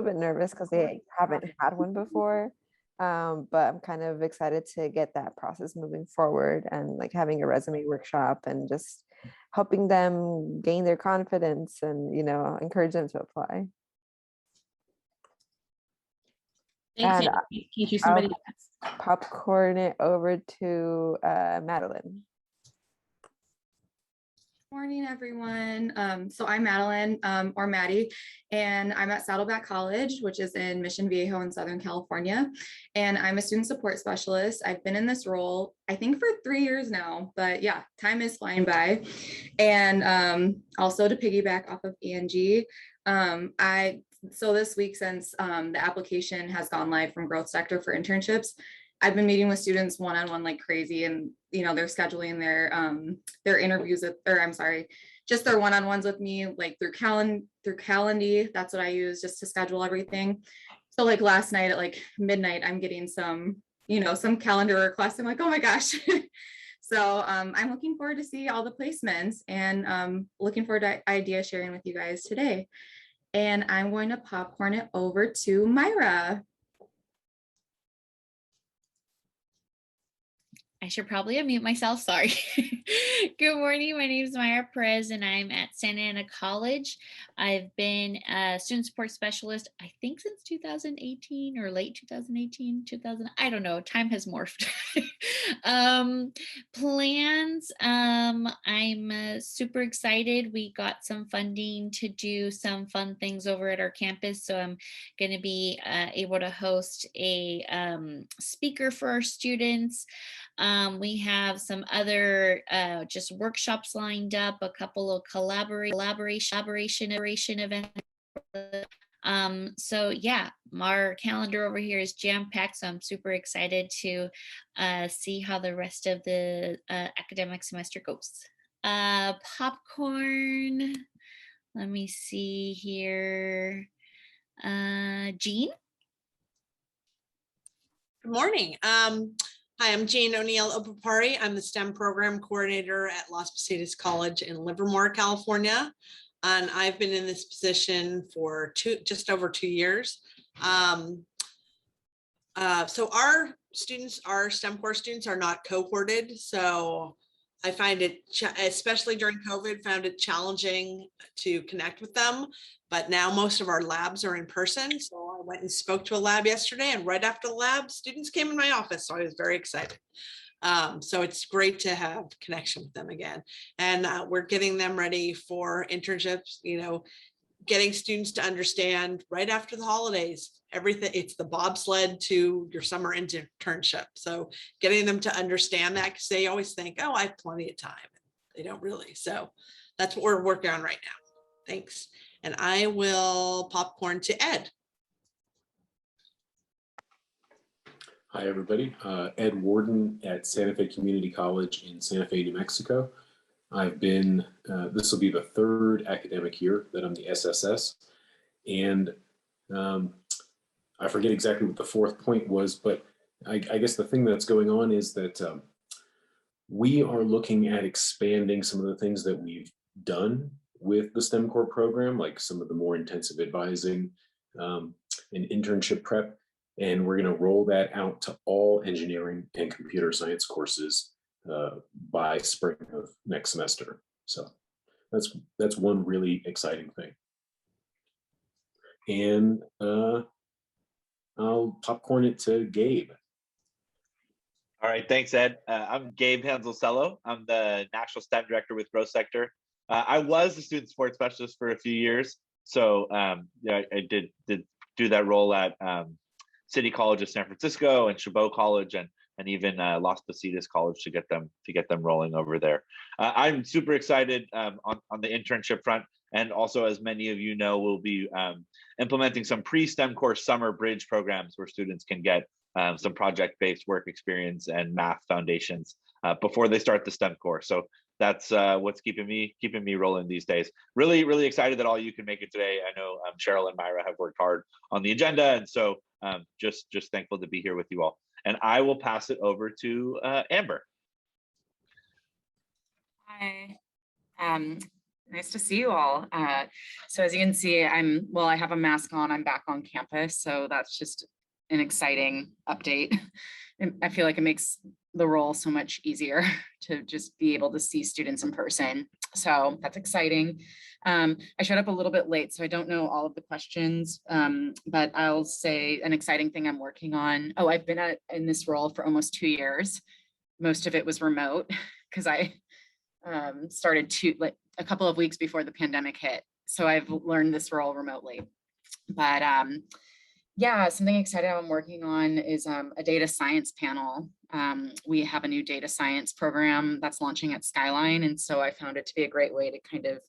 bit nervous because they haven't had one before. But I'm kind of excited to get that process moving forward and like having a resume workshop and just helping them gain their confidence and, encourage them to apply. Thanks, And thank you. Somebody I'll popcorn it over to Madeline. Morning, everyone. So I'm Madeline, or Maddie, and I'm at Saddleback College, which is in Mission Viejo in Southern California. And I'm a student support specialist. I've been in this role, I think, for 3 years now, but yeah, time is flying by. And also to piggyback off of Angie, so this week, since the application has gone live from Growth Sector for internships, I've been meeting with students one-on-one like crazy, and they're scheduling their interviews just their one-on-ones with me, like through Calendly. That's what I use just to schedule everything. So like last night at like midnight, I'm getting some calendar requests. I'm like, oh my gosh. So I'm looking forward to see all the placements, and looking forward to idea sharing with you guys today. And I'm going to popcorn it over to Myra. I should probably unmute myself. Sorry. Good morning. My name is Myra Perez, and I'm at Santa Ana College. I've been a student support specialist, I think, since 2018 or late 2018, I don't know. Time has morphed. Plans. I'm super excited. We got some funding to do some fun things over at our campus. So I'm going to be able to host a speaker for our students. We have some other just workshops lined up, a couple of collaboration events. So yeah, our calendar over here is jam-packed, so I'm super excited to see how the rest of the academic semester goes. Popcorn, let me see here. Jean? Good morning. Hi, I'm Jane O'Neill Opapari. I'm the STEM program coordinator at Las Positas College in Livermore, California. And I've been in this position for just over 2 years. So our STEM core students are not cohorted. So I find it, especially during COVID, found it challenging to connect with them. But now most of our labs are in person. So I went and spoke to a lab yesterday, and right after the lab, students came in my office. So I was very excited. So it's great to have connection with them again. And we're getting them ready for internships, getting students to understand right after the holidays, everything. It's the bobsled to your summer internship. So getting them to understand that, because they always think, oh, I have plenty of time. They don't really. So that's what we're working on right now. Thanks. And I will popcorn to Ed. Hi, everybody. Ed Warden at Santa Fe Community College in Santa Fe, New Mexico. I've been, this will be the 3rd academic year that I'm the SSS. And I forget exactly what the 4th point was, but I guess the thing that's going on is that we are looking at expanding some of the things that we've done with the STEM core program, like some of the more intensive advising and internship prep. And we're going to roll that out to all engineering and computer science courses by spring of next semester. So that's one really exciting thing. And I'll popcorn it to Gabe. All right, thanks, Ed. I'm Gabe Hanzelcello. I'm the National STEM Director with Growth Sector. I was a student support specialist for a few years. So yeah, I did do that role at City College of San Francisco and Chabot College and even Las Positas College to get them rolling over there. I'm super excited on the internship front, and also, as many of you know, we'll be implementing some pre-STEM course summer bridge programs where students can get some project-based work experience and math foundations before they start the STEM course. So that's what's keeping me rolling these days. Really, really excited that all you can make it today. I know Cheryl and Myra have worked hard on the agenda, and so just thankful to be here with you all. And I will pass it over to Amber. Hi, Nice to see you all. So as you can see, I have a mask on, I'm back on campus. So that's just an exciting update. And I feel like it makes the role so much easier to just be able to see students in person. So that's exciting. I showed up a little bit late, so I don't know all of the questions, but I'll say an exciting thing I'm working on. Oh, I've been in this role for almost 2 years. Most of it was remote because I started a couple of weeks before the pandemic hit. So I've learned this role remotely. But yeah, something exciting I'm working on is a data science panel. We have a new data science program that's launching at Skyline. And so I found it to be a great way to kind of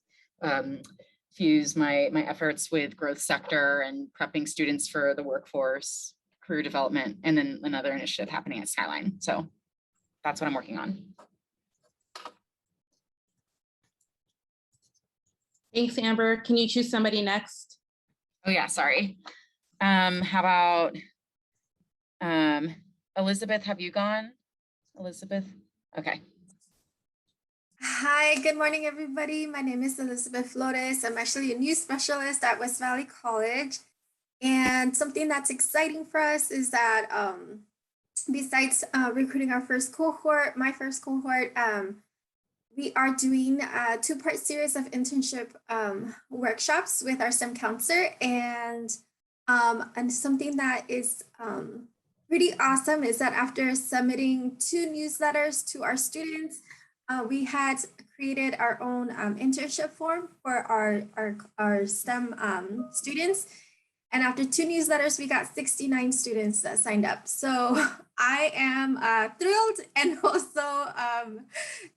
fuse my efforts with growth sector and prepping students for the workforce, career development, and then another initiative happening at Skyline. So that's what I'm working on. Thanks, Amber. Can you choose somebody next? Oh yeah, sorry. How about Elizabeth, have you gone? Elizabeth? Okay. Hi, good morning, everybody. My name is Elizabeth Flores. I'm actually a news specialist at West Valley College. And something that's exciting for us is that besides recruiting our first cohort, my first cohort, we are doing a 2-part series of internship workshops with our STEM counselor. And something that is pretty awesome is that after submitting 2 newsletters to our students, we had created our own internship form for our STEM students. And after 2 newsletters, we got 69 students that signed up. So I am thrilled and also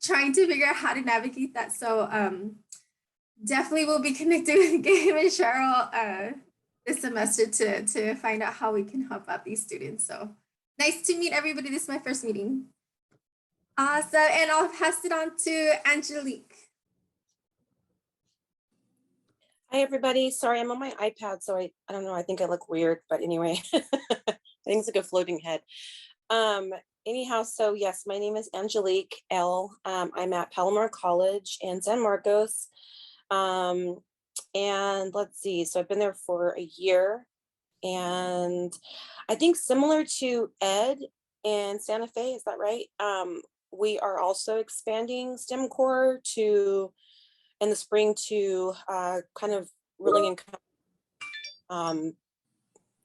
trying to figure out how to navigate that. So definitely we'll be connected with Gabe and Cheryl this semester to find out how we can help out these students. So nice to meet everybody. This is my first meeting. Awesome, and I'll pass it on to Angelique. Hi, everybody. Sorry, I'm on my iPad, so I don't know. I think I look weird, but anyway, I think it's like a floating head. Anyhow, so yes, my name is Angelique L. I'm at Palomar College in San Marcos. And let's see, so I've been there for a year. And I think similar to Ed in Santa Fe, is that right? We are also expanding STEM core in the spring to kind of really encompass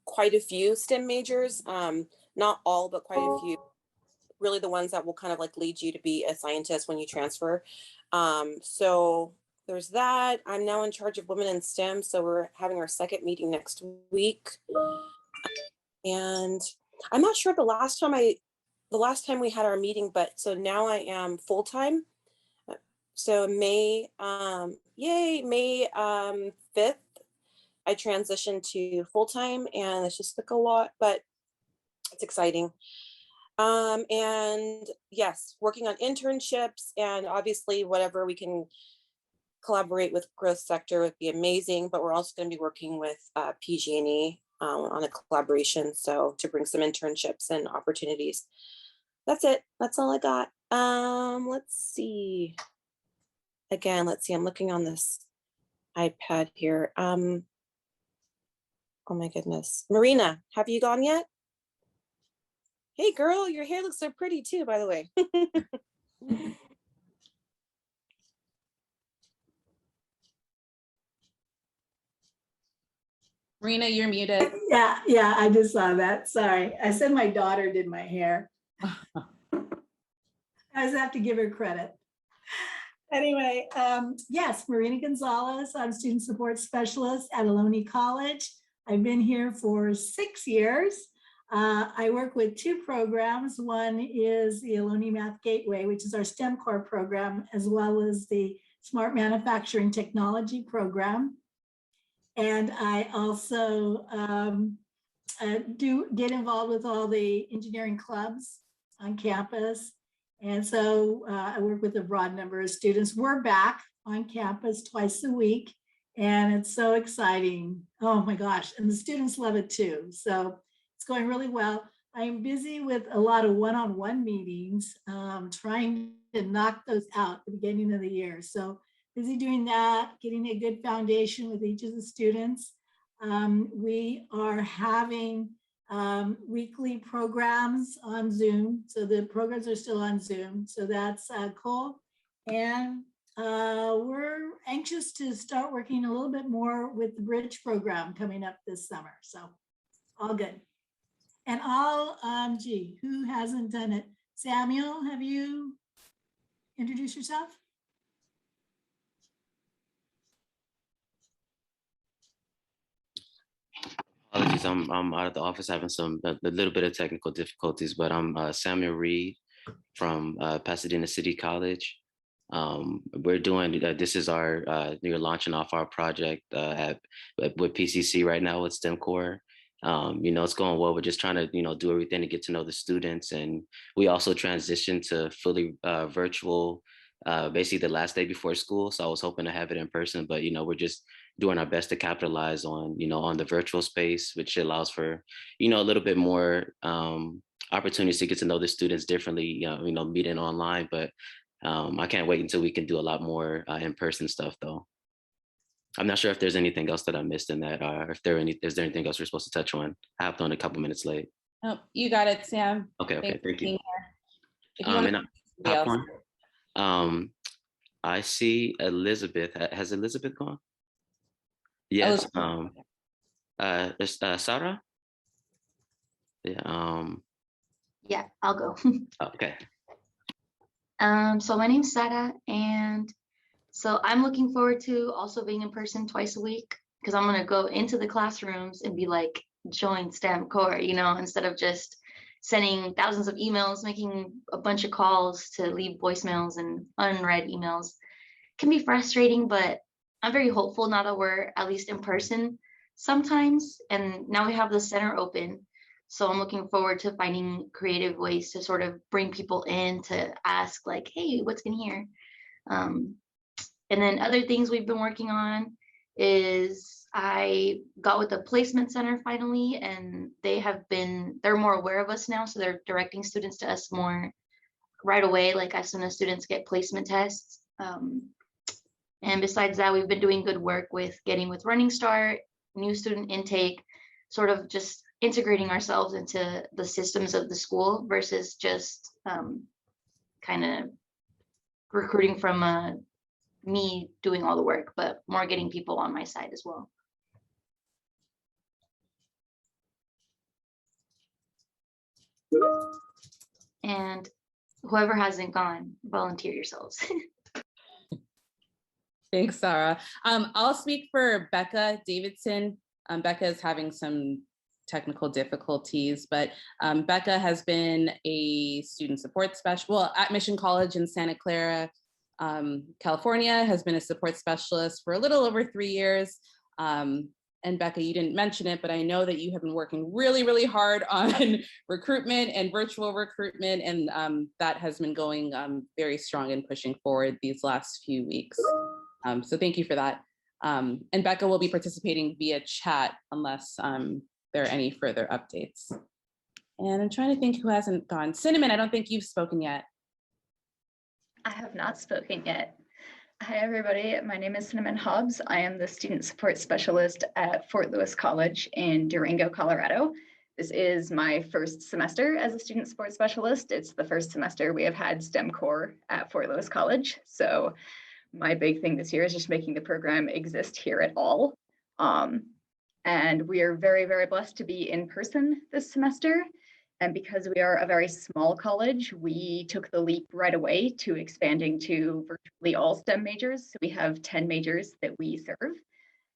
quite a few STEM majors, not all, but quite a few, really the ones that will kind of like lead you to be a scientist when you transfer. So there's that. I'm now in charge of Women in STEM, so we're having our second meeting next week. And I'm not sure the last time we had our meeting, but so now I am full-time. So May 5th, I transitioned to full-time, and it's just like a lot, but it's exciting. And yes, working on internships, and obviously whatever we can collaborate with growth sector would be amazing, but we're also going to be working with PG&E on a collaboration, so to bring some internships and opportunities. That's it. That's all I got. Let's see. Again, let's see. I'm looking on this iPad here. Oh my goodness. Marina, have you gone yet? Hey girl, your hair looks so pretty too, by the way. Marina, you're muted. Yeah, I just saw that. Sorry. I said my daughter did my hair. I just have to give her credit. Anyway, yes, Marina Gonzalez. I'm student support specialist at Ohlone College. I've been here for 6 years. I work with 2 programs. One is the Ohlone Math Gateway, which is our STEM core program, as well as the Smart Manufacturing Technology program. And I also do get involved with all the engineering clubs on campus. And so I work with a broad number of students. We're back on campus twice a week, and it's so exciting. Oh my gosh, and the students love it too. So it's going really well. I'm busy with a lot of one-on-one meetings, trying to knock those out at the beginning of the year. So busy doing that, getting a good foundation with each of the students. We are having weekly programs on Zoom. So the programs are still on Zoom. So that's cool. And we're anxious to start working a little bit more with the Bridge program coming up this summer. So all good. And who hasn't done it? Samuel, have you introduced yourself? Apologies, I'm out of the office having a little bit of technical difficulties, but I'm Samuel Reed from Pasadena City College. We're doing, this is we're launching off our project with PCC right now with STEM Core. It's going well. We're just trying to, do everything to get to know the students. And we also transitioned to fully virtual, basically the last day before school. So I was hoping to have it in person, but, we're just doing our best to capitalize on, on the virtual space, which allows for, a little bit more opportunities to get to know the students differently, meeting online. But I can't wait until we can do a lot more in-person stuff though. I'm not sure if there's anything else that I missed in that, or is there anything else we're supposed to touch on? I hopped on a couple minutes late. Oh, you got it, Sam. Okay, thank you. And popcorn. I see Elizabeth. Has Elizabeth gone? Yes. Sarah? Yeah. Yeah, I'll go. Okay. So my name's Sarah, and so I'm looking forward to also being in person twice a week, because I'm gonna go into the classrooms and be like, join STEM Core, instead of just sending thousands of emails, making a bunch of calls to leave voicemails and unread emails. It can be frustrating, but I'm very hopeful now that we're at least in person sometimes, and now we have the center open. So I'm looking forward to finding creative ways to sort of bring people in to ask like, hey, what's in here? And then other things we've been working on is I got with the placement center finally, and they're more aware of us now. So they're directing students to us more right away, like as soon as students get placement tests. And besides that, we've been doing good work with getting with Running Start, new student intake, sort of just integrating ourselves into the systems of the school versus just kind of recruiting from me doing all the work, but more getting people on my side as well. And whoever hasn't gone, volunteer yourselves. Thanks, Sarah. I'll speak for Becca Davidson. Becca is having some technical difficulties, but Becca has been a student support specialist at Mission College in Santa Clara, California, has been a support specialist for a little over 3 years. And Becca, you didn't mention it, but I know that you have been working really, really hard on recruitment and virtual recruitment, and that has been going very strong and pushing forward these last few weeks. So thank you for that. And Becca will be participating via chat unless there are any further updates. And I'm trying to think who hasn't gone. Cinnamon, I don't think you've spoken yet. I have not spoken yet. Hi, everybody. My name is Cinnamon Hobbs. I am the student support specialist at Fort Lewis College in Durango, Colorado. This is my first semester as a student support specialist. It's the first semester we have had STEM Core at Fort Lewis College. So my big thing this year is just making the program exist here at all. And we are very, very blessed to be in person this semester. And because we are a very small college, we took the leap right away to expanding to virtually all STEM majors. So we have 10 majors that we serve.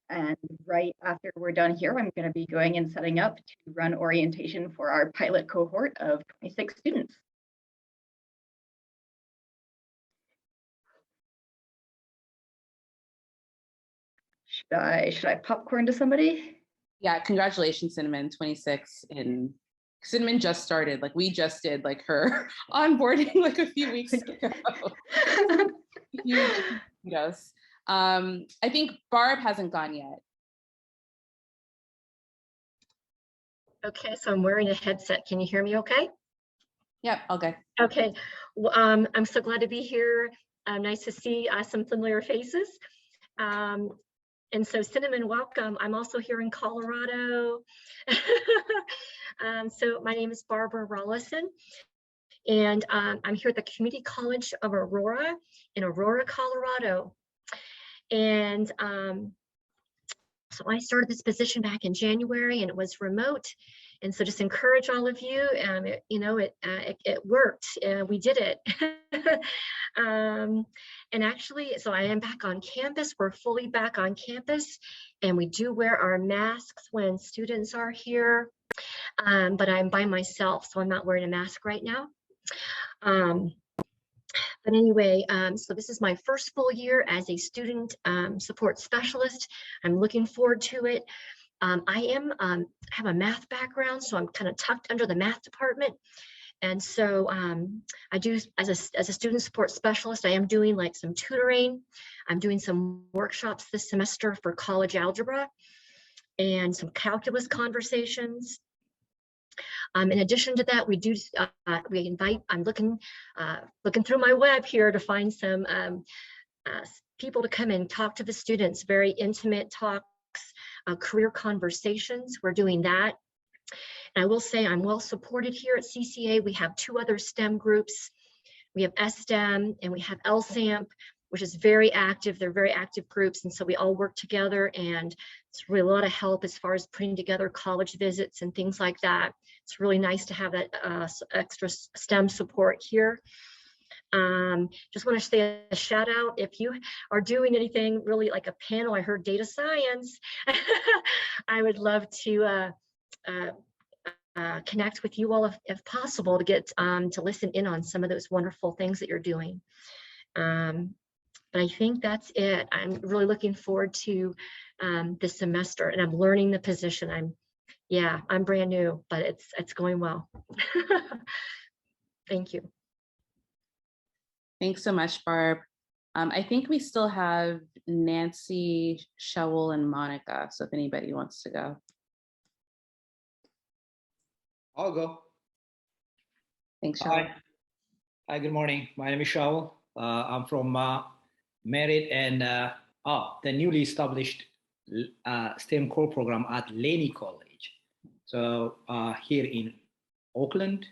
And right after we're done here, I'm going to be going and setting up to run orientation for our pilot cohort of 26 students. Should I popcorn to somebody? Yeah, congratulations, Cinnamon, 26 in. Cinnamon just started, like we just did like her onboarding like a few weeks ago. Yes. I think Barb hasn't gone yet. Okay, so I'm wearing a headset. Can you hear me okay? Yep, okay. Okay, well, I'm so glad to be here. Nice to see some familiar faces. And so Cinnamon, welcome. I'm also here in Colorado. So my name is Barbara Rollison, and I'm here at the Community College of Aurora in Aurora, Colorado. And so I started this position back in January, and it was remote. And so just encourage all of you, it worked. We did it. And actually, so I am back on campus. We're fully back on campus, and we do wear our masks when students are here. But I'm by myself, so I'm not wearing a mask right now. But anyway, so this is my first full year as a student support specialist. I'm looking forward to it. I have a math background, so I'm kind of tucked under the math department. And so I do, as a student support specialist, I am doing like some tutoring. I'm doing some workshops this semester for college algebra and some calculus conversations. In addition to that, I'm looking through my web here to find some people to come and talk to the students, very intimate talks, career conversations. We're doing that. And I will say I'm well supported here at CCA. We have 2 other STEM groups. We have STEM and we have LSAMP, which is very active. They're very active groups. And so we all work together, and it's really a lot of help as far as putting together college visits and things like that. It's really nice to have that extra STEM support here. Just want to say a shout out if you are doing anything really like a panel. I heard data science. I would love to connect with you all if possible to get to listen in on some of those wonderful things that you're doing. But I think that's it. I'm really looking forward to this semester, and I'm learning the position. I'm brand new, but it's going well. Thank you. Thanks so much, Barb. I think we still have Nancy, Shaul, and Monica. So if anybody wants to go. I'll go. Thanks, Shaul. Hi, good morning. My name is Shaul. I'm from Merit and the newly established STEM core program at Laney College. So here in Oakland,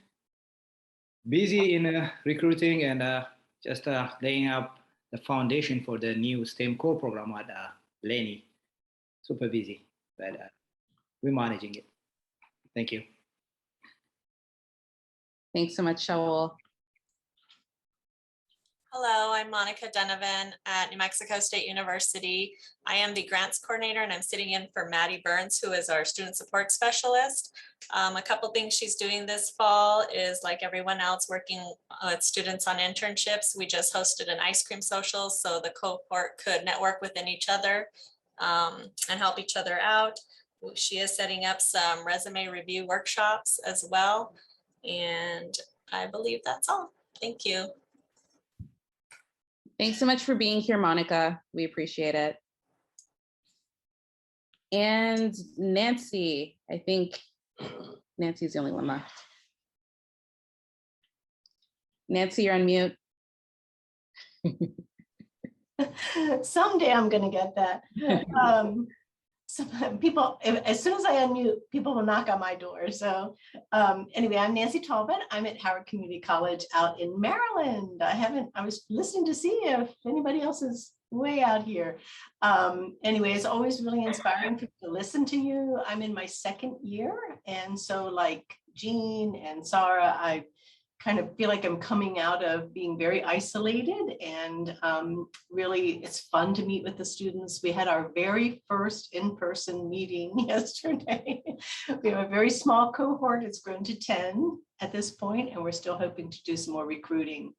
busy in recruiting and just laying up the foundation for the new STEM core program at Laney. Super busy, but we're managing it. Thank you. Thanks so much, Shaul. Hello, I'm Monica Donovan at New Mexico State University. I am the grants coordinator, and I'm sitting in for Maddie Burns, who is our student support specialist. A couple things she's doing this fall is, like everyone else, working with students on internships. We just hosted an ice cream social so the cohort could network within each other and help each other out. She is setting up some resume review workshops as well. And I believe that's all. Thank you. Thanks so much for being here, Monica. We appreciate it. And Nancy, I think Nancy's the only one left. Nancy, you're on mute. Someday I'm going to get that. Some people, as soon as I unmute, people will knock on my door. So anyway, I'm Nancy Talbot. I'm at Howard Community College out in Maryland. I was listening to see if anybody else is way out here. Anyway, it's always really inspiring to listen to you. I'm in my 2nd year. And so like Jean and Sarah, I kind of feel like I'm coming out of being very isolated, and really it's fun to meet with the students. We had our very first in-person meeting yesterday. We have a very small cohort. It's grown to 10 at this point, and we're still hoping to do some more recruiting.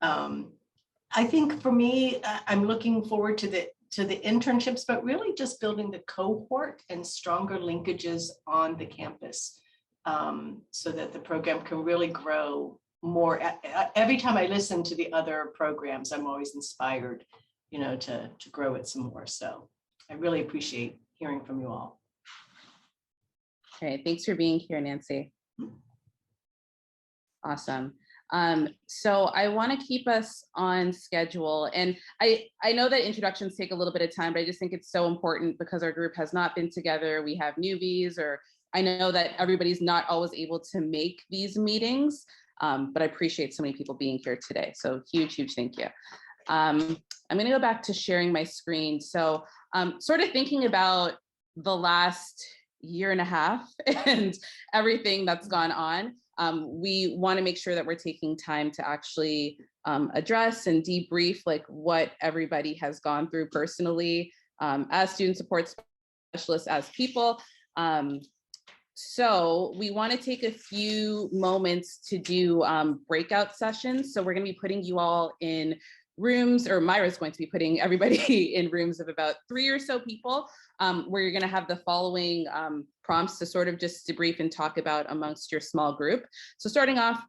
I think for me, I'm looking forward to the internships, but really just building the cohort and stronger linkages on the campus so that the program can really grow more. Every time I listen to the other programs, I'm always inspired, to grow it some more. So I really appreciate hearing from you all. Okay, thanks for being here, Nancy. Awesome. So I want to keep us on schedule. And I know that introductions take a little bit of time, but I just think it's so important because our group has not been together. We have newbies, or I know that everybody's not always able to make these meetings, but I appreciate so many people being here today. So huge, huge thank you. I'm going to go back to sharing my screen. So sort of thinking about the last year and a half and everything that's gone on. We want to make sure that we're taking time to actually address and debrief like what everybody has gone through personally as student support specialists, as people. So we want to take a few moments to do breakout sessions. So we're going to be putting you all in rooms, or Myra's going to be putting everybody in rooms of about 3 or so people, where you're going to have the following prompts to sort of just debrief and talk about amongst your small group. So starting off,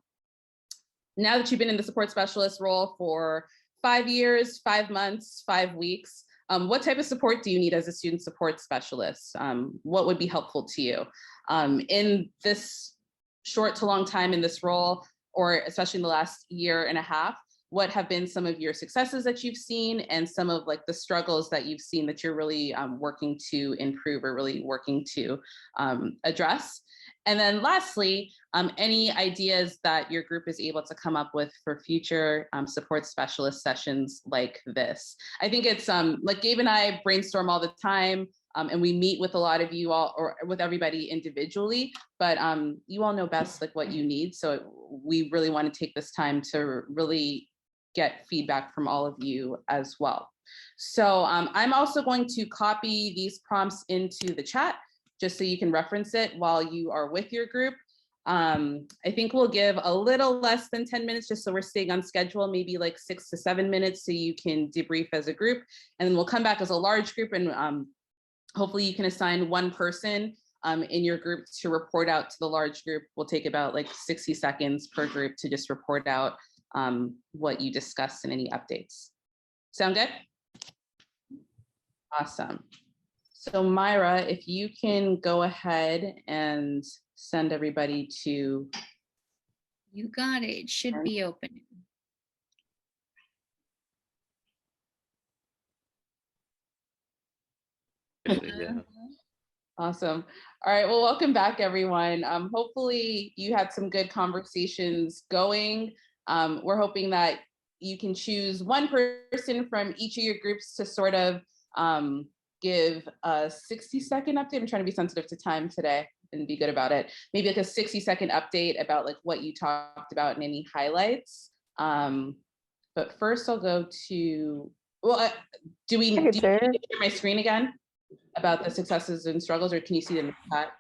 now that you've been in the support specialist role for 5 years, 5 months, 5 weeks, what type of support do you need as a student support specialist? What would be helpful to you? In this short to long time in this role, or especially in the last year and a half, what have been some of your successes that you've seen and some of like the struggles that you've seen that you're really working to improve or really working to address? And then lastly, any ideas that your group is able to come up with for future support specialist sessions like this. I think it's like Gabe and I brainstorm all the time, and we meet with a lot of you all, or with everybody individually, but you all know best like what you need. So we really want to take this time to really get feedback from all of you as well. So I'm also going to copy these prompts into the chat just so you can reference it while you are with your group. I think we'll give a little less than 10 minutes just so we're staying on schedule, maybe like 6 to 7 minutes so you can debrief as a group. And then we'll come back as a large group, and hopefully you can assign one person in your group to report out to the large group. We'll take about like 60 seconds per group to just report out what you discussed and any updates. Sound good? Awesome. So Myra, if you can go ahead and send everybody to. You got it. It should be open. Yeah. Awesome. All right. Well, welcome back, everyone. Hopefully you had some good conversations going. We're hoping that you can choose one person from each of your groups to sort of give a 60-second update. I'm trying to be sensitive to time today and be good about it. Maybe like a 60-second update about like what you talked about and any highlights. But first I'll go to, well, do you need to share my screen again about the successes and struggles, or can you see them in the chat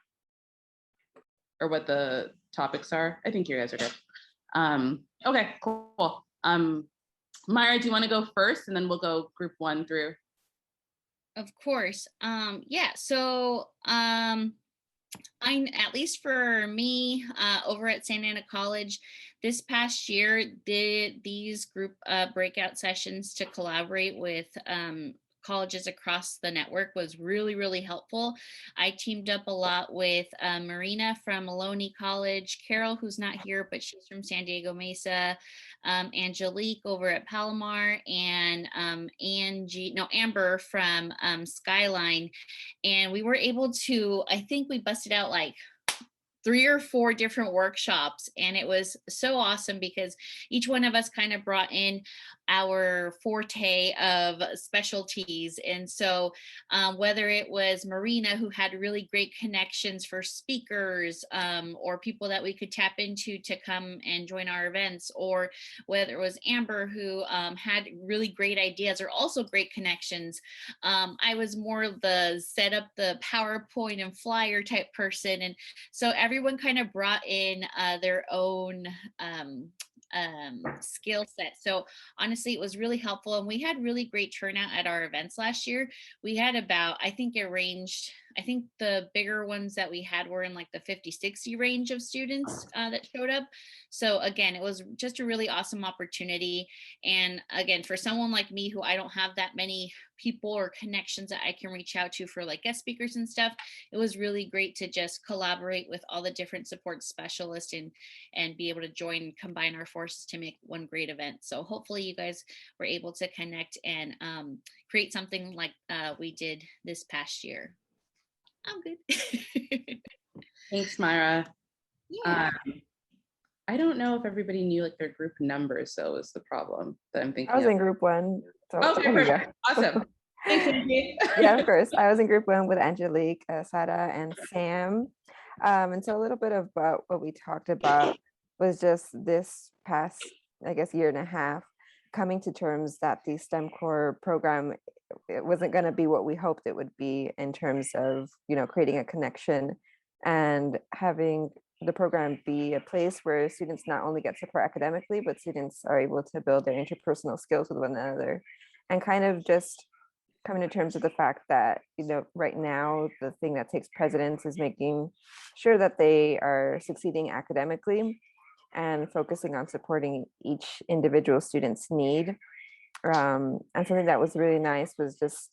or what the topics are? I think you guys are good. Okay, cool. Myra, do you want to go first and then we'll go group 1 through? Of course. Yeah, so at least for me, over at Santa Ana College, this past year did these group breakout sessions to collaborate with colleges across the network was really, really helpful. I teamed up a lot with Marina from Maloney College, Carol, who's not here, but she's from San Diego Mesa, Angelique over at Palomar, and Amber from Skyline. And we were able to, I think we busted out like 3 or 4 different workshops, and it was so awesome because each one of us kind of brought in our forte of specialties. And so whether it was Marina, who had really great connections for speakers or people that we could tap into to come and join our events, or whether it was Amber, who had really great ideas or also great connections. I was more the set up the PowerPoint and flyer type person. And so everyone kind of brought in their own skill set. So honestly, it was really helpful. And we had really great turnout at our events last year. We had about, I think it ranged I think the bigger ones that we had were in like the 50, 60 range of students that showed up. So again, it was just a really awesome opportunity. And again, for someone like me who I don't have that many people or connections that I can reach out to for like guest speakers and stuff, it was really great to just collaborate with all the different support specialists and be able to join and combine our forces to make one great event. So hopefully you guys were able to connect and create something like we did this past year. I'm good. Thanks, Myra. Yeah. I don't know if everybody knew like their group numbers, though, is the problem that I'm thinking I was of. in group 1. So Okay, there you go. perfect. Awesome. Thanks, Angie. Yeah, of course. I was in group 1 with Angelique, Sara, and Sam. And so a little bit about what we talked about was just this past, I guess, year and a half, coming to terms that the STEM core program, it wasn't going to be what we hoped it would be in terms of, you know, creating a connection and having the program be a place where students not only get support academically, but students are able to build their interpersonal skills with one another, and kind of just coming to terms with the fact that, you know, right now the thing that takes precedence is making sure that they are succeeding academically and focusing on supporting each individual student's need. And something that was really nice was just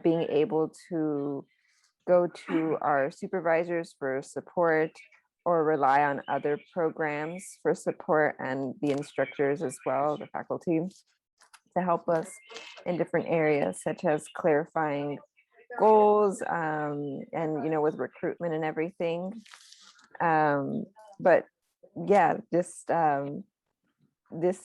being able to go to our supervisors for support or rely on other programs for support, and the instructors as well, the faculty, to help us in different areas, such as clarifying goals and, you know, with recruitment and everything. But yeah, just this,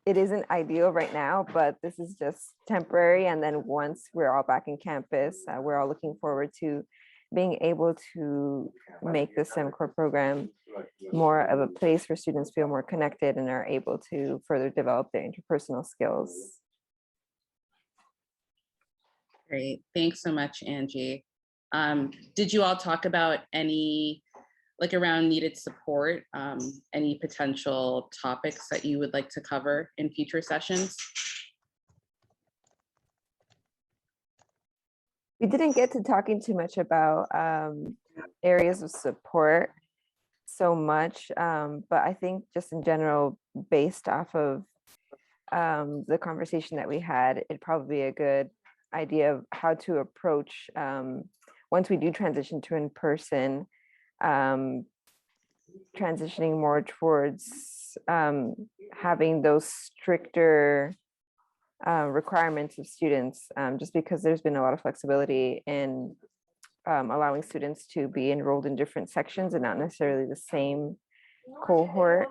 it isn't ideal right now, but this is just temporary. And then once we're all back in campus, we're all looking forward to being able to make the STEM core program more of a place where students feel more connected and are able to further develop their interpersonal skills. Great. Thanks so much, Angie. Did you all talk about any, like around needed support, any potential topics that you would like to cover in future sessions? We didn't get to talking too much about areas of support so much, but I think just in general, based off of the conversation that we had, it'd probably be a good idea of how to approach once we do transition to in-person, transitioning more towards having those stricter requirements of students, just because there's been a lot of flexibility in allowing students to be enrolled in different sections and not necessarily the same cohort.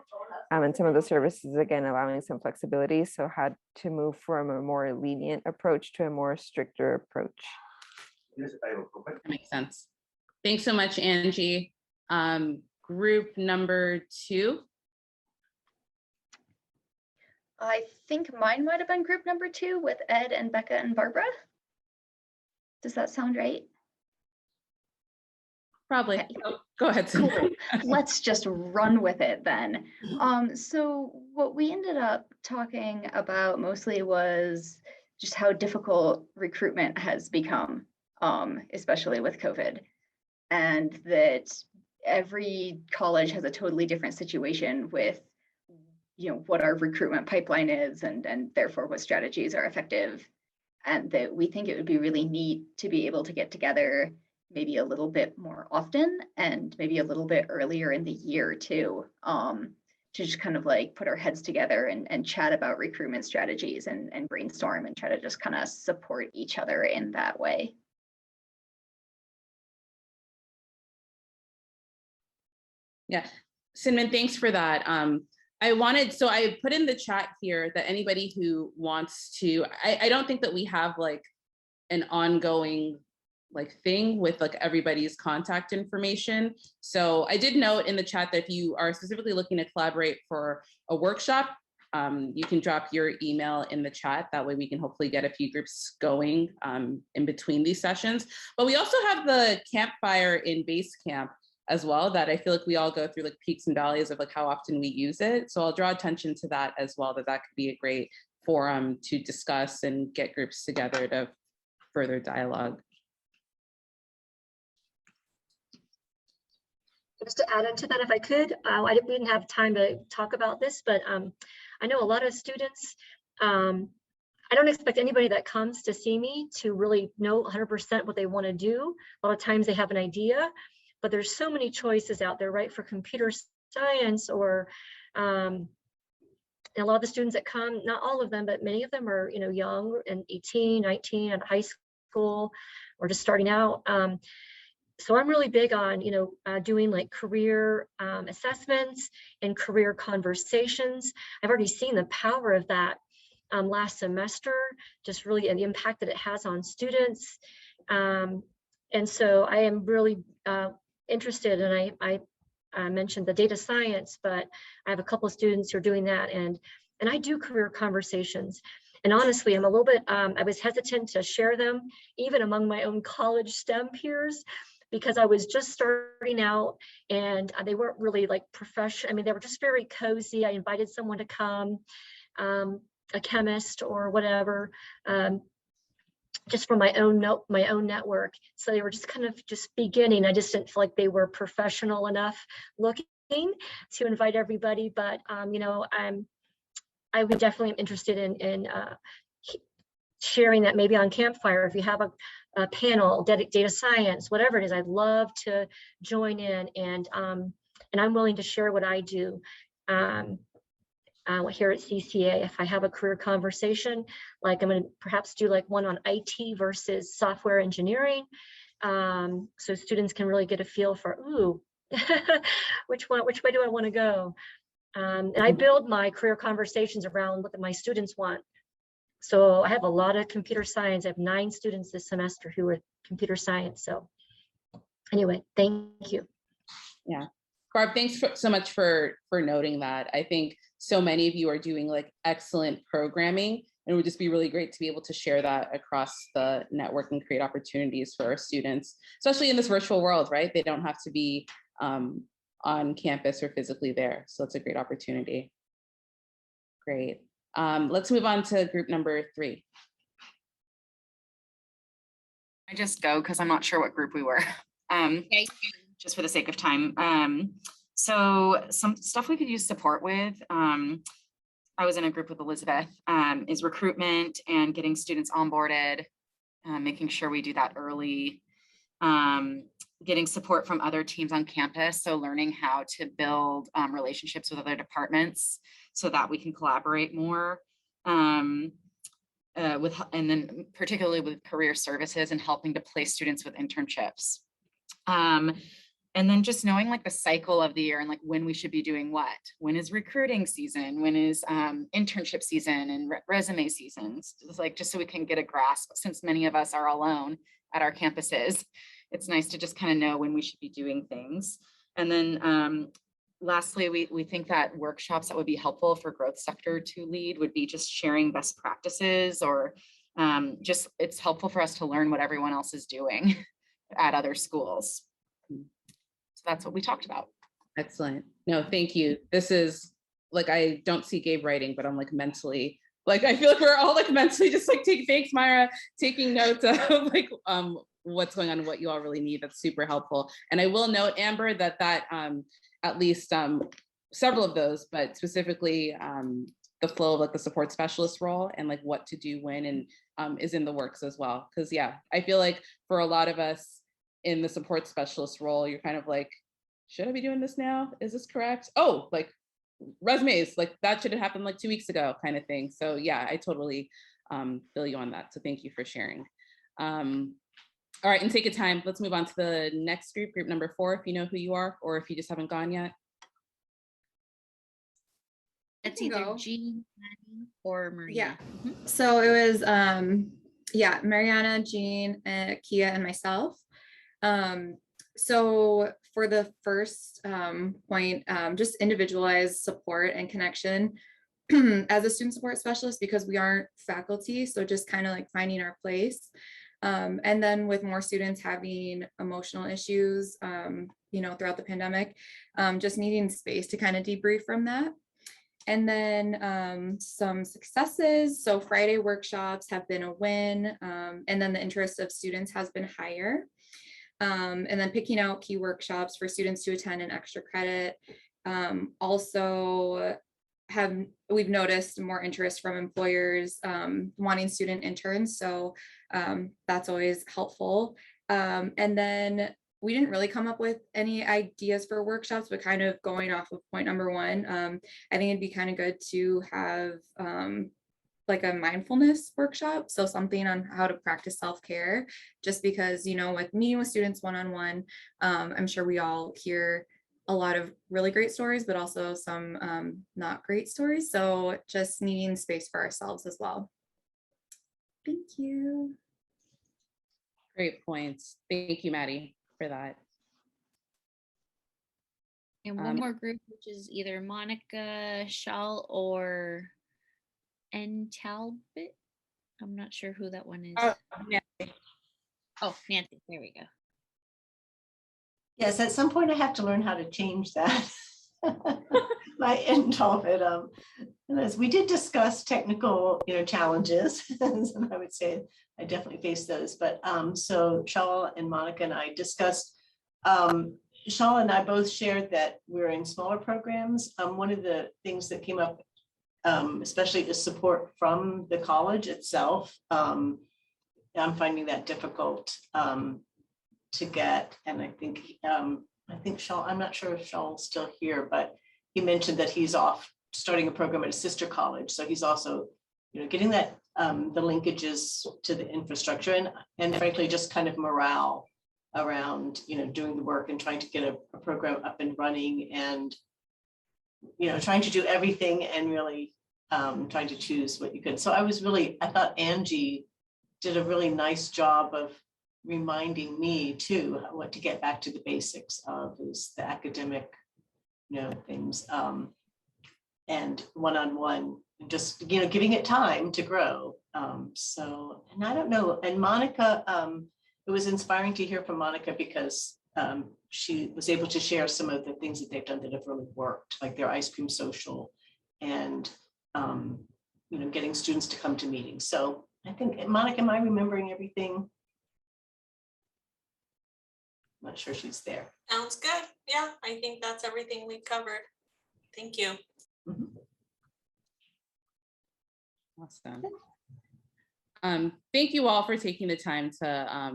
And some of the services, again, allowing some flexibility. So how to move from a more lenient approach to a more stricter approach. That makes sense. Thanks so much, Angie. Group number 2. I think mine might have been group number 2 with Ed and Becca and Barbara. Does that sound right? Probably. Oh, go ahead. Cool. Let's just run with it then. So what we ended up talking about mostly was just how difficult recruitment has become, especially with COVID, and that every college has a totally different situation with, you know, what our recruitment pipeline is and therefore what strategies are effective. And that we think it would be really neat to be able to get together maybe a little bit more often and maybe a little bit earlier in the year too, to just kind of like put our heads together and chat about recruitment strategies and brainstorm and try to just kind of support each other in that way. Yeah, Cinnamon, thanks for that. So I put in the chat here that anybody who wants to, I don't think that we have like an ongoing like thing with like everybody's contact information. So I did note in the chat that if you are specifically looking to collaborate for a workshop, you can drop your email in the chat. That way we can hopefully get a few groups going in between these sessions. But we also have the campfire in base camp as well, that I feel like we all go through like peaks and valleys of like how often we use it. So I'll draw attention to that as well, that could be a great forum to discuss and get groups together to further dialogue. just to add into that, if I could, we didn't have time to talk about this, but I know a lot of students, I don't expect anybody that comes to see me to really know 100% what they want to do. A lot of times they have an idea, but there's so many choices out there, right? For computer science or and a lot of the students that come, not all of them, but many of them are, young and 18, 19 and high school or just starting out. So I'm really big on, doing like career assessments and career conversations. I've already seen the power of that last semester, just really the impact that it has on students. And so I am really interested, and I mentioned the data science, but I have a couple of students who are doing that, and I do career conversations. And honestly, I'm a little bit, I was hesitant to share them, even among my own college STEM peers, because I was just starting out and they weren't really like professional. I mean, they were just very cozy. I invited someone to come, a chemist or whatever, just from my own network. So they were just kind of just beginning. I just didn't feel like they were professional enough looking to invite everybody. But I would definitely interested in sharing that maybe on Campfire. If you have a panel, data science, whatever it is, I'd love to join in, and I'm willing to share what I do here at CCA. If I have a career conversation, like I'm going to perhaps do like one on IT versus software engineering, so students can really get a feel for, ooh, which way do I want to go? And I build my career conversations around what my students want. So I have a lot of computer science. I have 9 students this semester who are computer science. So anyway, thank you. Yeah. Barb, thanks so much for noting that. I think so many of you are doing like excellent programming, and it would just be really great to be able to share that across the network and create opportunities for our students, especially in this virtual world, right? They don't have to be on campus or physically there. So it's a great opportunity. Great. Let's move on to group number 3. I just go because I'm not sure what group we were, just for the sake of time. So some stuff we could use support with, I was in a group with Elizabeth, is recruitment and getting students onboarded, making sure we do that early, getting support from other teams on campus. So learning how to build relationships with other departments so that we can collaborate more. And then particularly with career services and helping to place students with internships. And then just knowing like the cycle of the year and like when we should be doing what. When is recruiting season? When is internship season and resume seasons? Just so we can get a grasp, since many of us are alone at our campuses. It's nice to just kind of know when we should be doing things. And then lastly, we think that workshops that would be helpful for growth sector to lead would be just sharing best practices, or just it's helpful for us to learn what everyone else is doing at other schools. So that's what we talked about. Excellent. No, thank you. This is like, I don't see Gabe writing, but I'm like mentally, like, I feel like we're all like mentally just like thanks, Myra, taking notes of like what's going on and what you all really need. That's super helpful. And I will note, Amber, that at least several of those, but specifically the flow of like the support specialist role and like what to do when, and is in the works as well. Because yeah, I feel like for a lot of us in the support specialist role, you're kind of like, should I be doing this now? Is this correct? Oh, like resumes, like that should have happened like 2 weeks ago kind of thing. So yeah, I totally feel you on that. So thank you for sharing. All right, and take a time. Let's move on to the next group, group number 4, if you know who you are, or if you just haven't gone yet. It's either Jean, Maddie, or Maria. Yeah. So it was, Mariana, Jean, Kia, and myself. So for the first point, just individualized support and connection as a student support specialist, because we aren't faculty. So just kind of like finding our place. And then with more students having emotional issues, throughout the pandemic, just needing space to kind of debrief from that. And then some successes. So Friday workshops have been a win. And then the interest of students has been higher. And then picking out key workshops for students to attend and extra credit. Also, we've noticed more interest from employers wanting student interns, so that's always helpful. And then we didn't really come up with any ideas for workshops, but kind of going off of point number one, I think it'd be kind of good to have like a mindfulness workshop. So something on how to practice self-care, just because, you know, with meeting with students one-on-one, I'm sure we all hear a lot of really great stories, but also some not great stories. So just needing space for ourselves as well. Thank you. Great points. Thank you, Maddie, for that. And one more group, which is either Monica, Shawl, or N. Talbot. I'm not sure who that one is. Nancy. Oh, Nancy. There we go. Yes, at some point I have to learn how to change that. My N. Talbot. As we did discuss technical, challenges, and I would say I definitely faced those. But so Shawl and Monica and I discussed. Shawl and I both shared that we're in smaller programs. One of the things that came up, especially the support from the college itself, I'm finding that difficult to get. And I think Shawl, I'm not sure if Shaw's still here, but he mentioned that he's off starting a program at a sister college. So he's also, getting that the linkages to the infrastructure and frankly, just kind of morale around, doing the work and trying to get a program up and running and, trying to do everything and really trying to choose what you could. So I thought Angie did a really nice job of reminding me too, what to get back to the basics of is the academic, things and one-on-one, just, giving it time to grow. So, and I don't know, and Monica, it was inspiring to hear from Monica because she was able to share some of the things that they've done that have really worked, like their ice cream social and, getting students to come to meetings. So I think, Monica, am I remembering everything? I'm not sure she's there. Sounds good. Yeah, I think that's everything we covered. Thank you. Awesome. Thank you all for taking the time to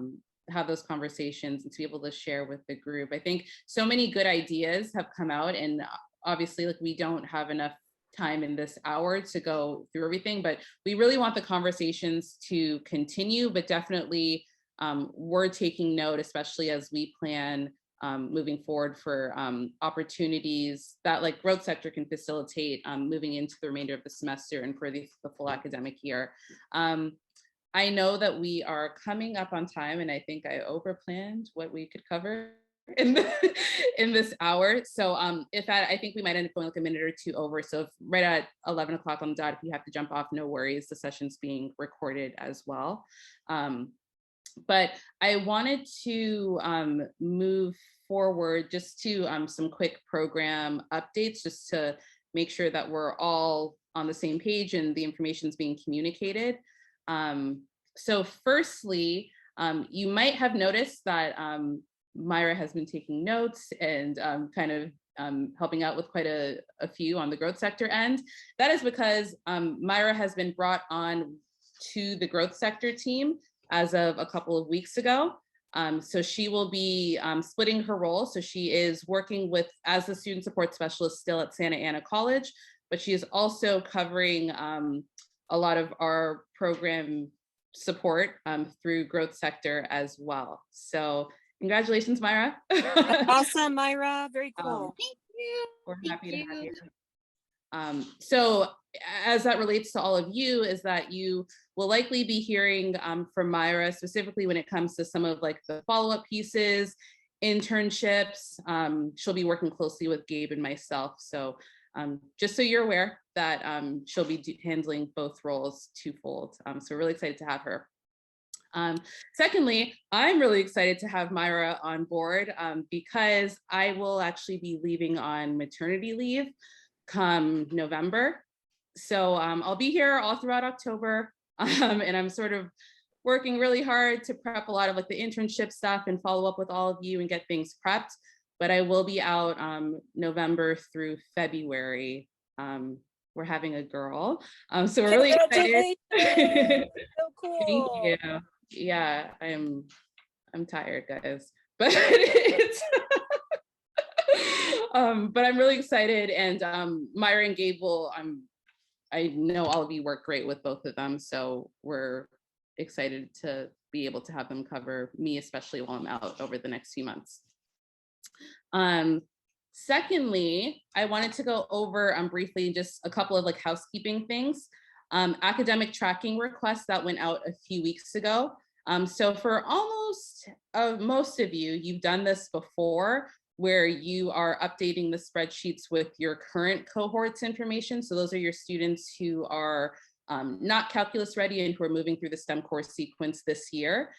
have those conversations and to be able to share with the group. I think so many good ideas have come out, and obviously we don't have enough time in this hour to go through everything, but we really want the conversations to continue, but definitely we're taking note, especially as we plan moving forward for opportunities that like growth sector can facilitate moving into the remainder of the semester and for the full academic year. I know that we are coming up on time, and I think I overplanned what we could cover in this hour. So if I think we might end up going like a minute or two over. So if right at 11 o'clock on the dot, if you have to jump off, no worries. The session's being recorded as well. But I wanted to move forward just to some quick program updates, just to make sure that we're all on the same page and the information is being communicated. So firstly, you might have noticed that Myra has been taking notes and kind of helping out with quite a few on the growth sector end. That is because Myra has been brought on to the growth sector team as of a couple of weeks ago. So she will be splitting her role. So she is working as the student support specialist still at Santa Ana College, but she is also covering a lot of our program support through growth sector as well. So congratulations, Myra. Awesome, Myra. Very cool. Thank you. We're happy to have you. So as that relates to all of you, is that you will likely be hearing from Myra, specifically when it comes to some of like the follow-up pieces, internships. She'll be working closely with Gabe and myself. So just so you're aware that she'll be handling both roles twofold. So we're really excited to have her. Secondly, I'm really excited to have Myra on board because I will actually be leaving on maternity leave come November. So I'll be here all throughout October, and I'm sort of working really hard to prep a lot of like the internship stuff and follow up with all of you and get things prepped. But I will be out November through February. We're having a girl. So we're really excited. So cool. Thank you. Yeah, I'm tired, guys. But it's but I'm really excited. And Myra and Gabe will, I know all of you work great with both of them. So we're excited to be able to have them cover me, especially while I'm out over the next few months. Secondly, I wanted to go over briefly just a couple of like housekeeping things. Academic tracking requests that went out a few weeks ago. So for almost most of you, you've done this before, where you are updating the spreadsheets with your current cohort's information. So those are your students who are not calculus ready and who are moving through the STEM course sequence this year.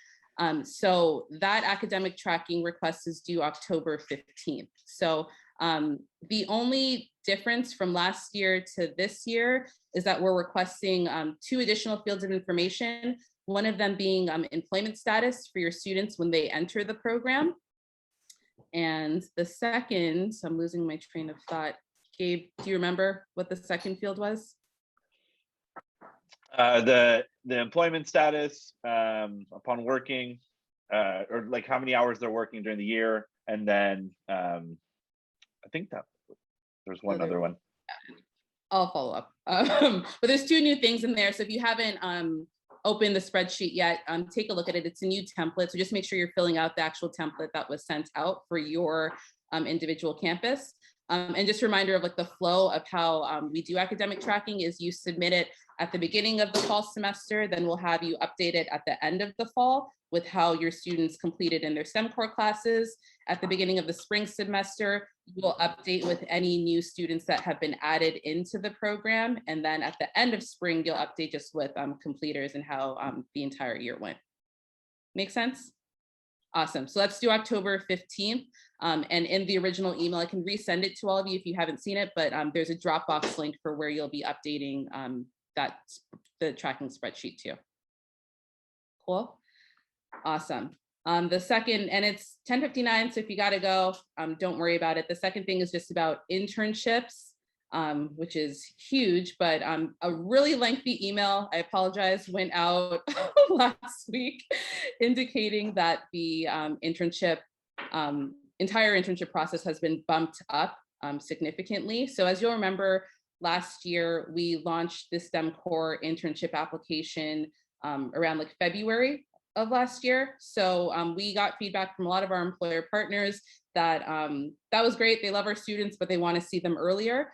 So that academic tracking request is due October 15th. So the only difference from last year to this year is that we're requesting 2 additional fields of information, one of them being employment status for your students when they enter the program. And the second, so I'm losing my train of thought. Gabe, do you remember what the second field was? The employment status upon working, or like how many hours they're working during the year, and then I think that there's one other one. I'll follow up. But there's 2 new things in there. So if you haven't opened the spreadsheet yet, take a look at it. It's a new template. So just make sure you're filling out the actual template that was sent out for your individual campus. And just a reminder of like the flow of how we do academic tracking is you submit it at the beginning of the fall semester, then we'll have you update it at the end of the fall with how your students completed in their STEM core classes. At the beginning of the spring semester, we'll update with any new students that have been added into the program. And then at the end of spring, you'll update just with completers and how the entire year went. Make sense? Awesome. So let's do October 15th. And in the original email, I can resend it to all of you if you haven't seen it, but there's a Dropbox link for where you'll be updating the tracking spreadsheet too. Cool. Awesome. The second, and it's 10:59, so if you got to go, don't worry about it. The second thing is just about internships, which is huge, but a really lengthy email, I apologize, went out last week indicating that the entire internship process has been bumped up significantly. So as you'll remember, last year, we launched the STEM core internship application around like February of last year. So we got feedback from a lot of our employer partners that that was great. They love our students, but they want to see them earlier.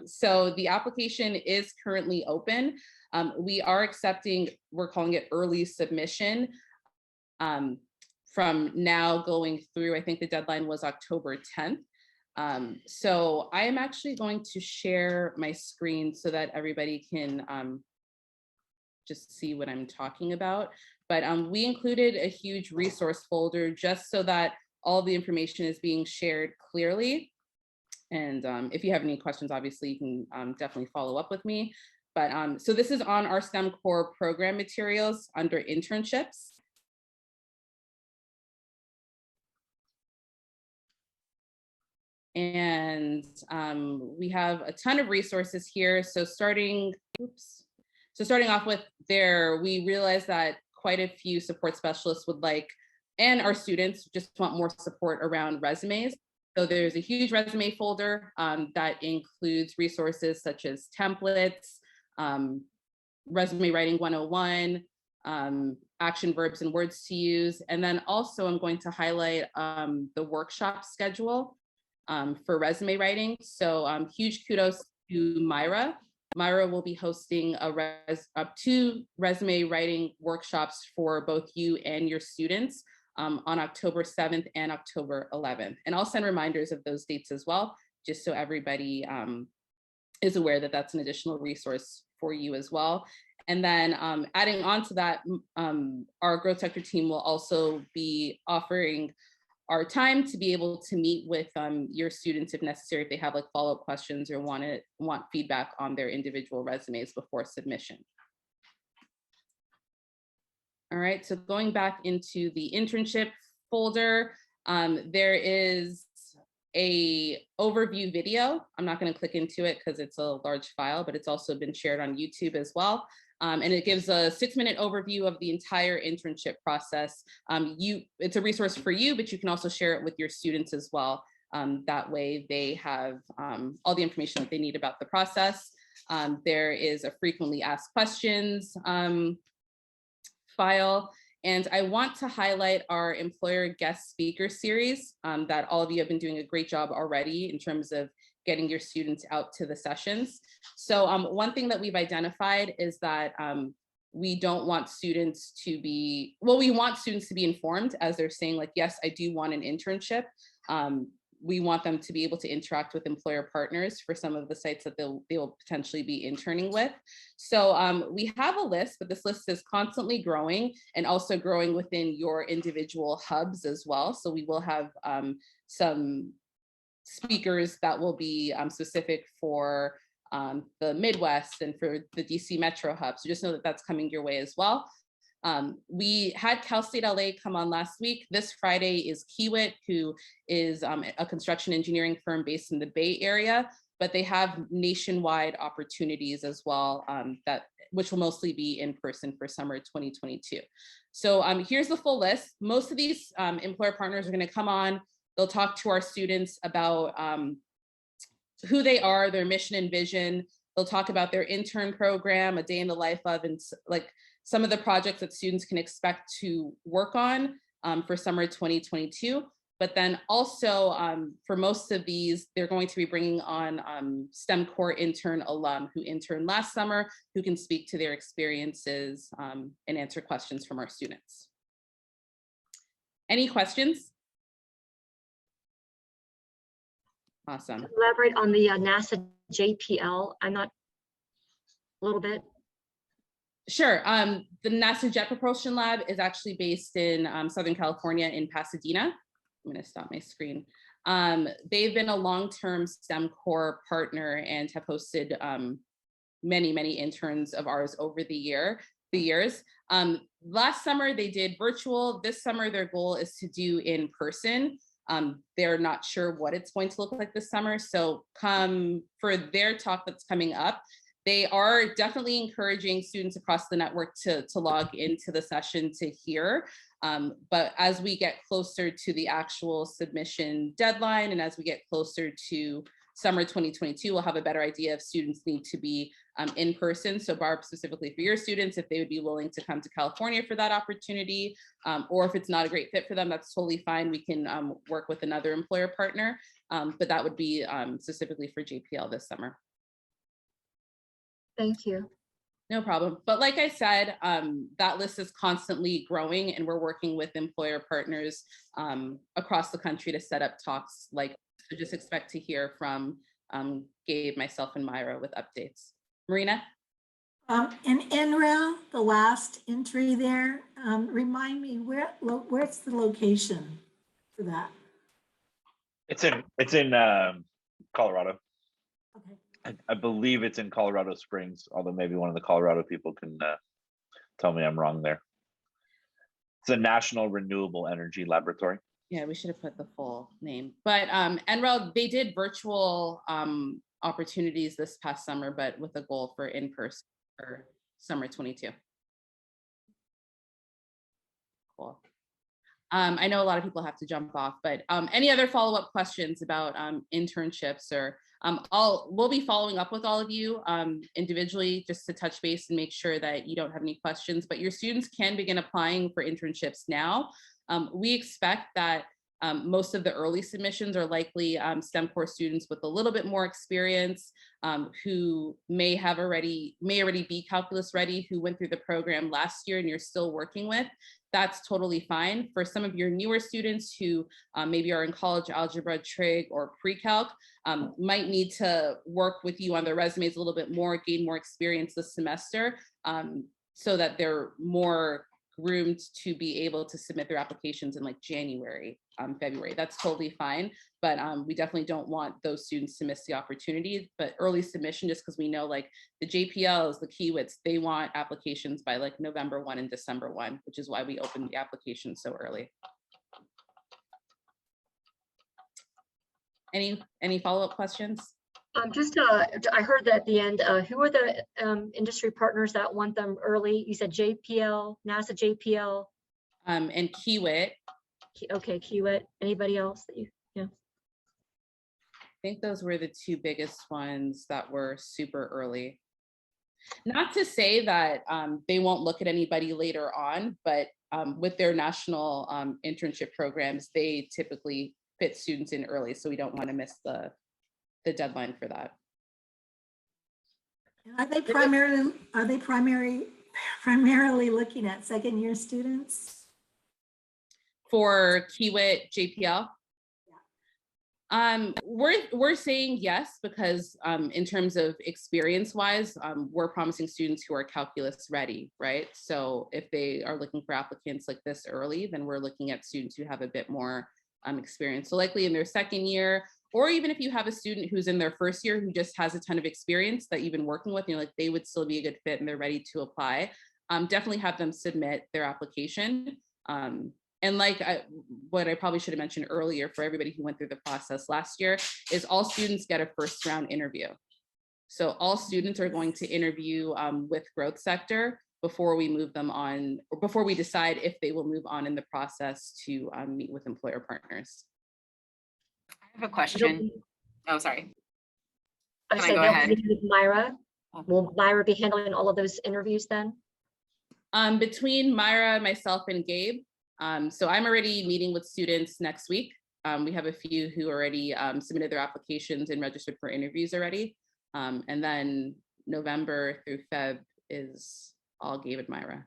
So the application is currently open. We are accepting, we're calling it early submission from now going through, I think the deadline was October 10th. So I am actually going to share my screen so that everybody can just see what I'm talking about. But we included a huge resource folder just so that all the information is being shared clearly. And if you have any questions, obviously you can definitely follow up with me. But so this is on our STEM core program materials under internships. And we have a ton of resources here. So starting off with there, we realized that quite a few support specialists would like, and our students just want more support around resumes. So there's a huge resume folder that includes resources such as templates, resume writing 101, action verbs and words to use. And then also I'm going to highlight the workshop schedule for resume writing. So huge kudos to Myra. Myra will be hosting 2 resume writing workshops for both you and your students on October 7th and October 11th. And I'll send reminders of those dates as well, just so everybody is aware that that's an additional resource for you as well. And then adding on to that, our growth sector team will also be offering our time to be able to meet with your students if necessary, if they have like follow-up questions or want feedback on their individual resumes before submission. All right, so going back into the internship folder, there is a overview video. I'm not going to click into it because it's a large file, but it's also been shared on YouTube as well. And it gives a 6-minute overview of the entire internship process. It's a resource for you, but you can also share it with your students as well. That way they have all the information that they need about the process. There is a frequently asked questions file. And I want to highlight our employer guest speaker series that all of you have been doing a great job already in terms of getting your students out to the sessions. So one thing that we've identified is that we don't want students to be, well, we want students to be informed as they're saying like, yes, I do want an internship. We want them to be able to interact with employer partners for some of the sites that they will potentially be interning with. So we have a list, but this list is constantly growing and also growing within your individual hubs as well. So we will have some speakers that will be specific for the Midwest and for the DC Metro hub. So just know that that's coming your way as well. We had Cal State LA come on last week. This Friday is Kiewit, who is a construction engineering firm based in the Bay Area, but they have nationwide opportunities as well, which will mostly be in person for summer 2022. So here's the full list. Most of these employer partners are going to come on. They'll talk to our students about who they are, their mission and vision. They'll talk about their intern program, a day in the life of, and like some of the projects that students can expect to work on for summer 2022. But then also for most of these, they're going to be bringing on STEM core intern alum who interned last summer, who can speak to their experiences and answer questions from our students. Any questions? Awesome. Elaborate on the NASA JPL. I'm not, a little bit. Sure. The NASA Jet Propulsion Lab is actually based in Southern California in Pasadena. I'm going to stop my screen. They've been a long-term STEM core partner and have hosted many interns of ours over the years. Last summer they did virtual. This summer their goal is to do in person. They're not sure what it's going to look like this summer. So come for their talk that's coming up, they are definitely encouraging students across the network to log into the session to hear. But as we get closer to the actual submission deadline and as we get closer to summer 2022, we'll have a better idea if students need to be in person. So Barb, specifically for your students, if they would be willing to come to California for that opportunity, or if it's not a great fit for them, that's totally fine. We can work with another employer partner, but that would be specifically for JPL this summer. Thank you. No problem. But like I said, that list is constantly growing and we're working with employer partners across the country to set up talks like, so just expect to hear from Gabe, myself, and Myra with updates. Marina? In NREL, the last entry there, remind me where's the location for that? It's in Colorado. Okay. I believe it's in Colorado Springs, although maybe one of the Colorado people can tell me I'm wrong there. It's a National Renewable Energy Laboratory. Yeah, we should have put the full name. But NREL, they did virtual opportunities this past summer, but with a goal for in-person for summer 22. Cool. I know a lot of people have to jump off, but any other follow-up questions about internships or we'll be following up with all of you individually just to touch base and make sure that you don't have any questions, but your students can begin applying for internships now. We expect that most of the early submissions are likely STEM core students with a little bit more experience who may already be calculus ready, who went through the program last year and you're still working with. That's totally fine. For some of your newer students who maybe are in college algebra, trig, or pre-calc, might need to work with you on their resumes a little bit more, gain more experience this semester so that they're more groomed to be able to submit their applications in like January February. That's totally fine, but we definitely don't want those students to miss the opportunity. But early submission, just because we know like the JPLs, the Kiewits, they want applications by like November 1 and December 1, which is why we opened the application so early. Any follow-up questions? I heard that at the end, who are the industry partners that want them early? You said JPL, NASA JPL. And Kiewit. Okay, Kiewit. Anybody else that you, yeah? I think those were the two biggest ones that were super early. Not to say that they won't look at anybody later on, but with their national internship programs, they typically fit students in early, so we don't want to miss the deadline for that. Are they primarily looking at second-year students? For Kiewit JPL? We're saying yes, because in terms of experience-wise, we're promising students who are calculus ready, right? So if they are looking for applicants like this early, then we're looking at students who have a bit more experience. So likely in their second year, or even if you have a student who's in their first year who just has a ton of experience that you've been working with, you know, like they would still be a good fit and they're ready to apply. Definitely have them submit their application. And like what I probably should have mentioned earlier for everybody who went through the process last year is all students get a first round interview. So all students are going to interview with Growth Sector before we move them on, or before we decide if they will move on in the process to meet with employer partners. I have a question. Oh, sorry. I said, go ahead? with Myra. Will Myra be handling all of those interviews then? Between Myra, myself, and Gabe. So I'm already meeting with students next week. We have a few who already submitted their applications and registered for interviews already. And then November through Feb is all Gabe and Myra.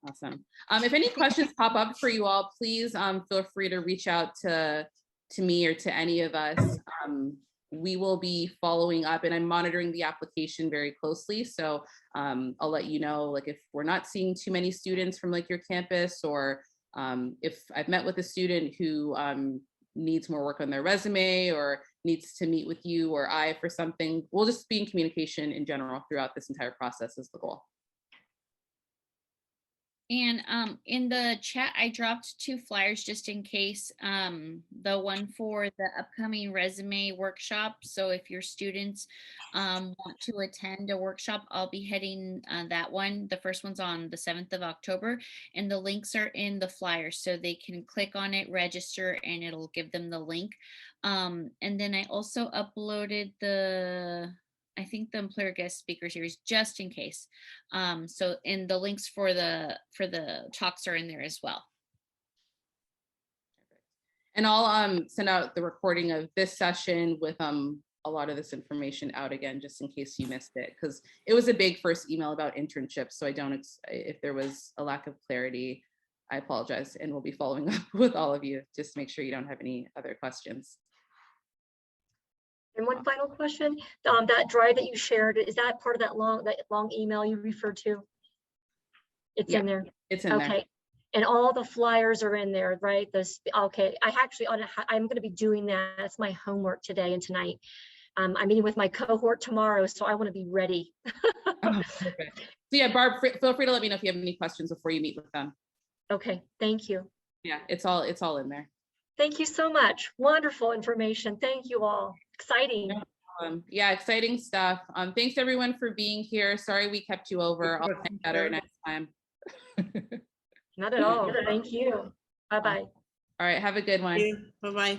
Awesome. If any questions pop up for you all, please feel free to reach out to me or to any of us. We will be following up, and I'm monitoring the application very closely. So I'll let you know, like if we're not seeing too many students from like your campus, or if I've met with a student who needs more work on their resume or needs to meet with you or I for something, we'll just be in communication in general throughout this entire process is the goal. And in the chat, I dropped 2 flyers just in case. The one for the upcoming resume workshop. So if your students want to attend a workshop, I'll be heading that one. The first one's on the 7th of October, and the links are in the flyer. So they can click on it, register, and it'll give them the link. And then I also uploaded I think the employer guest speaker series just in case. So in the links for the talks are in there as well. And I'll send out the recording of this session with a lot of this information out again, just in case you missed it, because it was a big first email about internships. So I don't, if there was a lack of clarity, I apologize, and we'll be following up with all of you just to make sure you don't have any other questions. And one final question, that drive that you shared, is that part of that long email you referred to? It's in there. It's in there. Okay. And all the flyers are in there, right? Okay. I'm going to be doing that. That's my homework today and tonight. I'm meeting with my cohort tomorrow, so I want to be ready. So yeah, Barb, feel free to let me know if you have any questions before you meet with them. Okay. Thank you. Yeah, it's all in there. Thank you so much. Wonderful information. Thank you all. Exciting. Yeah, exciting stuff. Thanks everyone for being here. Sorry we kept you over. I'll try better next time. Not at all. Thank you. Bye-bye. All right, have a good one. Bye-bye.